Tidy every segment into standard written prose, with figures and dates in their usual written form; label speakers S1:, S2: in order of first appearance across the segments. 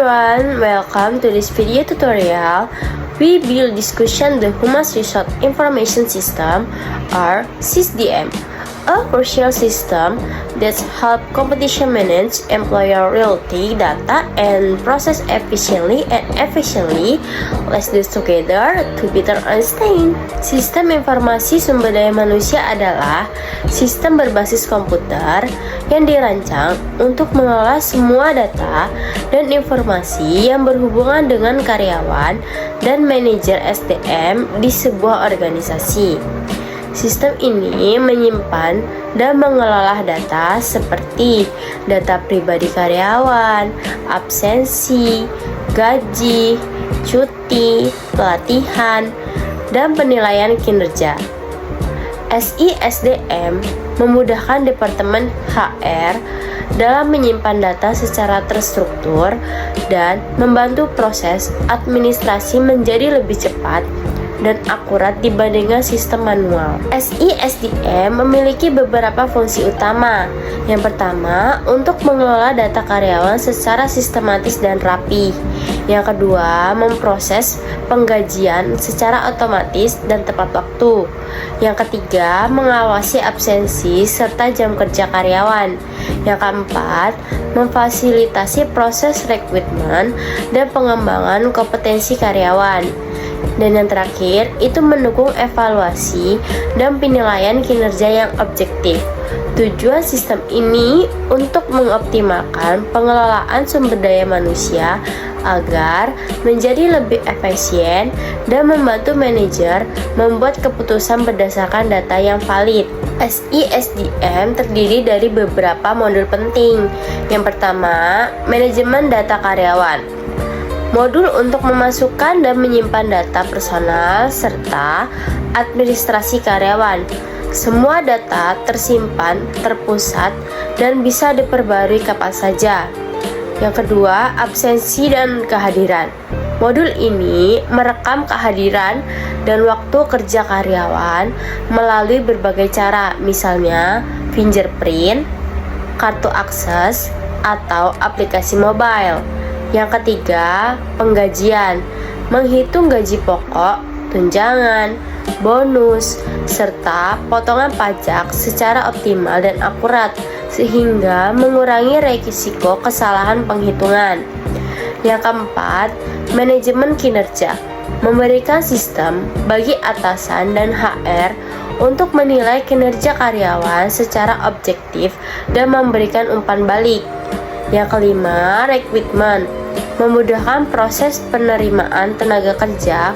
S1: everyone, welcome to this video tutorial. We will discussion the Human Resource Information System or SISDM, a crucial system that help competition manage employer realty data and process efficiently and efficiently. Let's do together to better understand. Sistem informasi sumber daya manusia adalah sistem berbasis komputer yang dirancang untuk mengelola semua data dan informasi yang berhubungan dengan karyawan dan manajer SDM di sebuah organisasi. Sistem ini menyimpan dan mengelola data seperti data pribadi karyawan, absensi, gaji, cuti, pelatihan, dan penilaian kinerja. SISDM memudahkan Departemen HR dalam menyimpan data secara terstruktur dan membantu proses administrasi menjadi lebih cepat dan akurat dibandingkan sistem manual. SISDM memiliki beberapa fungsi utama. Yang pertama, untuk mengelola data karyawan secara sistematis dan rapi. Yang kedua, memproses penggajian secara otomatis dan tepat waktu. Yang ketiga, mengawasi absensi serta jam kerja karyawan. Yang keempat, memfasilitasi proses rekrutmen dan pengembangan kompetensi karyawan. Dan yang terakhir, itu mendukung evaluasi dan penilaian kinerja yang objektif. Tujuan sistem ini untuk mengoptimalkan pengelolaan sumber daya manusia agar menjadi lebih efisien dan membantu manajer membuat keputusan berdasarkan data yang valid. SISDM terdiri dari beberapa modul penting. Yang pertama, manajemen data karyawan. Modul untuk memasukkan dan menyimpan data personal serta administrasi karyawan. Semua data tersimpan, terpusat, dan bisa diperbarui kapan saja. Yang kedua, absensi dan kehadiran. Modul ini merekam kehadiran dan waktu kerja karyawan melalui berbagai cara, misalnya fingerprint, kartu akses, atau aplikasi mobile. Yang ketiga, penggajian, menghitung gaji pokok, tunjangan, bonus, serta potongan pajak secara optimal dan akurat sehingga mengurangi risiko kesalahan penghitungan. Yang keempat, manajemen kinerja, memberikan sistem bagi atasan dan HR untuk menilai kinerja karyawan secara objektif dan memberikan umpan balik. Yang kelima, rekrutmen, memudahkan proses penerimaan tenaga kerja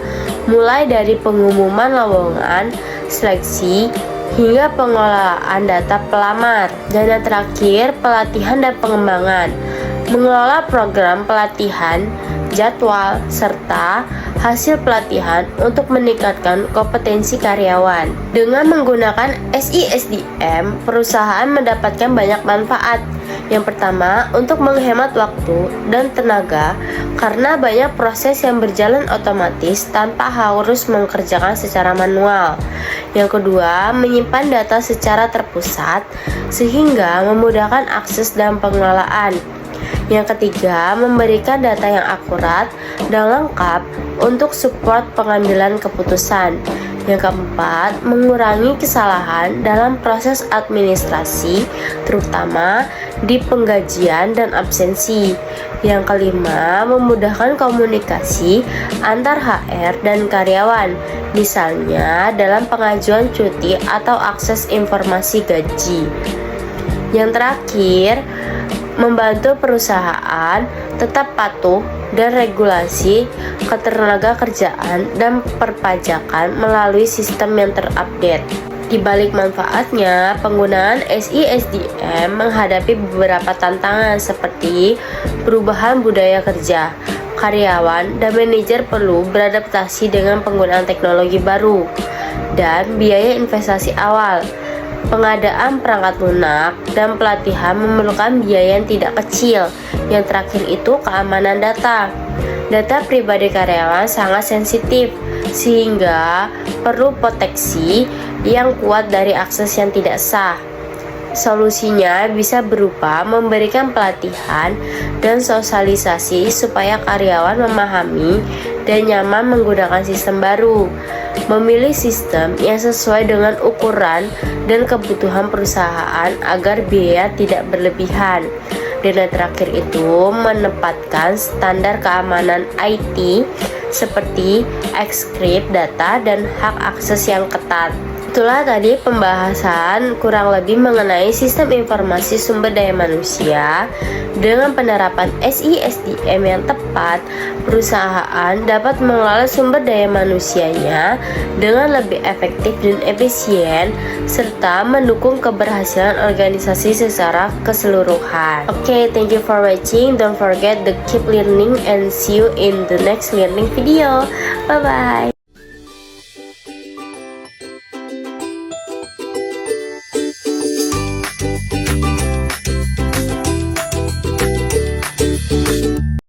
S1: mulai dari pengumuman lowongan, seleksi, hingga pengelolaan data pelamar. Dan yang terakhir, pelatihan dan pengembangan, mengelola program pelatihan, jadwal, serta hasil pelatihan untuk meningkatkan kompetensi karyawan. Dengan menggunakan SISDM, perusahaan mendapatkan banyak manfaat. Yang pertama, untuk menghemat waktu dan tenaga karena banyak proses yang berjalan otomatis tanpa harus mengerjakan secara manual. Yang kedua, menyimpan data secara terpusat sehingga memudahkan akses dan pengelolaan. Yang ketiga, memberikan data yang akurat dan lengkap untuk support pengambilan keputusan. Yang keempat, mengurangi kesalahan dalam proses administrasi, terutama di penggajian dan absensi. Yang kelima, memudahkan komunikasi antar HR dan karyawan, misalnya dalam pengajuan cuti atau akses informasi gaji. Yang terakhir, membantu perusahaan tetap patuh dan regulasi ketenagakerjaan dan perpajakan melalui sistem yang terupdate. Di balik manfaatnya, penggunaan SISDM menghadapi beberapa tantangan seperti perubahan budaya kerja. Karyawan dan manajer perlu beradaptasi dengan penggunaan teknologi baru dan biaya investasi awal. Pengadaan perangkat lunak dan pelatihan memerlukan biaya yang tidak kecil. Yang terakhir itu keamanan data. Data pribadi karyawan sangat sensitif, sehingga perlu proteksi yang kuat dari akses yang tidak sah. Solusinya bisa berupa memberikan pelatihan dan sosialisasi supaya karyawan memahami dan nyaman menggunakan sistem baru, memilih sistem yang sesuai dengan ukuran dan kebutuhan perusahaan agar biaya tidak berlebihan. Dan yang terakhir itu menempatkan standar keamanan IT seperti encrypt data dan hak akses yang ketat. Itulah tadi pembahasan kurang lebih mengenai sistem informasi sumber daya manusia. Dengan penerapan SISDM yang tepat, perusahaan dapat mengelola sumber daya manusianya dengan lebih efektif dan efisien, serta mendukung keberhasilan organisasi secara keseluruhan. Oke, thank you for watching. Don't forget to keep learning and see you in the next learning video. Bye-bye.